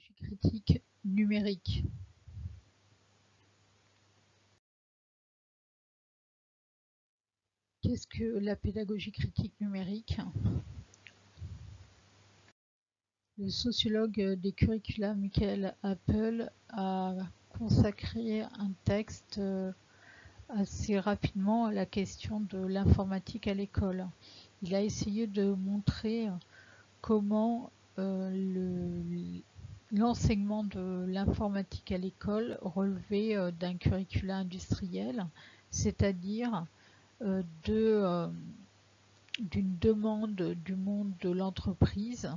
pédagogie critique numérique. Qu'est-ce que la pédagogie critique numérique? Le sociologue des curricula Michael Apple a consacré un texte assez rapidement à la question de l'informatique à l'école. Il a essayé de montrer comment l'enseignement de l'informatique à l'école relevait d'un curricula industriel, c'est-à-dire d'une demande du monde de l'entreprise,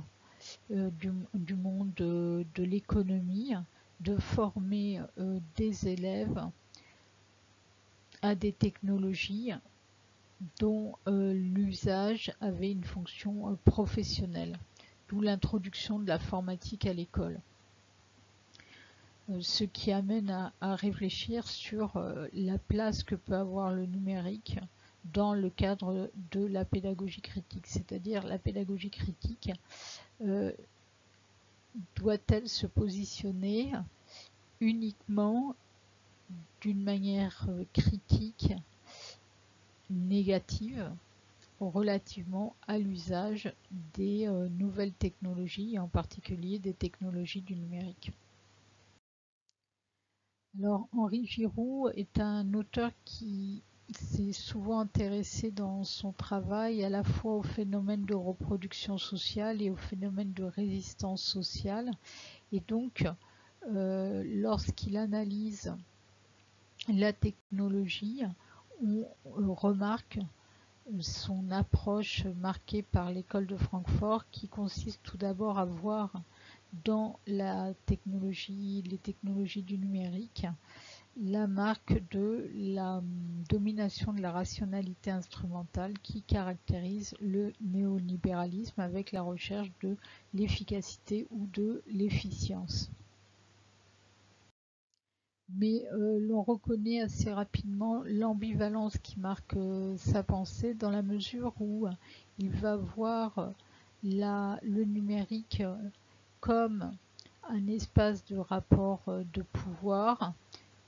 du monde de l'économie, de former des élèves à des technologies dont l'usage avait une fonction professionnelle, d'où l'introduction de l'informatique à l'école. Ce qui amène à réfléchir sur la place que peut avoir le numérique dans le cadre de la pédagogie critique, c'est-à-dire la pédagogie critique doit-elle se positionner uniquement d'une manière critique négative relativement à l'usage des nouvelles technologies, et en particulier des technologies du numérique. Alors, Henri Giroux est un auteur qui s'est souvent intéressé dans son travail à la fois au phénomène de reproduction sociale et au phénomène de résistance sociale. Et donc, lorsqu'il analyse la technologie, on remarque son approche marquée par l'école de Francfort qui consiste tout d'abord à voir dans les technologies du numérique, la marque de la domination de la rationalité instrumentale qui caractérise le néolibéralisme avec la recherche de l'efficacité ou de l'efficience. Mais l'on reconnaît assez rapidement l'ambivalence qui marque sa pensée dans la mesure où il va voir le numérique comme un espace de rapport de pouvoir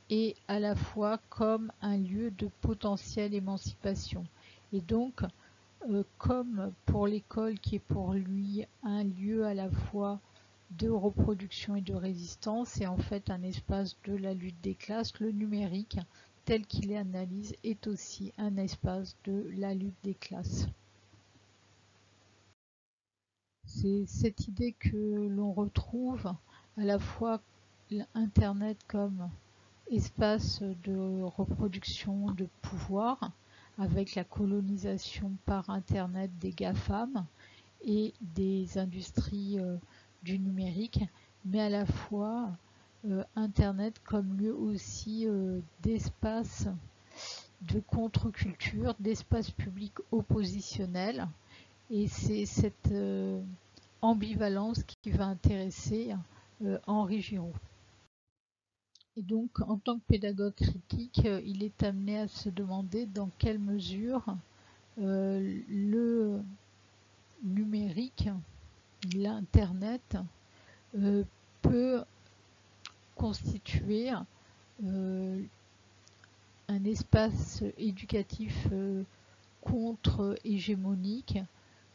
et à la fois comme un lieu de potentielle émancipation. Et donc, comme pour l'école qui est pour lui un lieu à la fois de reproduction et de résistance, et en fait un espace de la lutte des classes, le numérique, tel qu'il est analysé, est aussi un espace de la lutte des classes. C'est cette idée que l'on retrouve à la fois Internet comme espace de reproduction de pouvoir, avec la colonisation par Internet des GAFAM et des industries du numérique, mais à la fois Internet comme lieu aussi d'espace de contre-culture, d'espace public oppositionnel. Et c'est cette ambivalence qui va intéresser Henri Giroux. Et donc, en tant que pédagogue critique, il est amené à se demander dans quelle mesure le numérique, l'Internet, peut constituer un espace éducatif contre-hégémonique,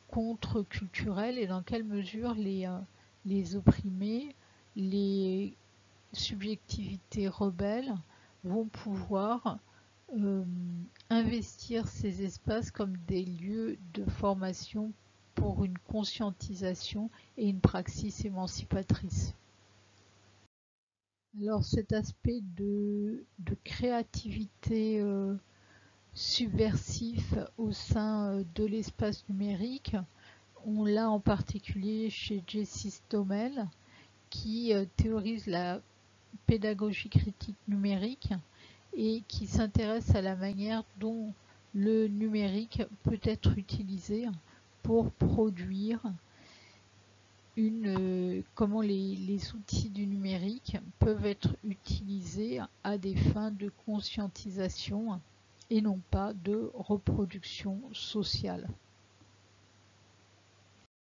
contre-culturel, et dans quelle mesure les opprimés, les subjectivités rebelles vont pouvoir investir ces espaces comme des lieux de formation pour une conscientisation et une praxis émancipatrice. Alors cet aspect de créativité subversif au sein de l'espace numérique, on l'a en particulier chez Jessie Stommel, qui théorise la pédagogie critique numérique et qui s'intéresse à la manière dont le numérique peut être utilisé pour produire comment les outils du numérique peuvent être utilisés à des fins de conscientisation et non pas de reproduction sociale.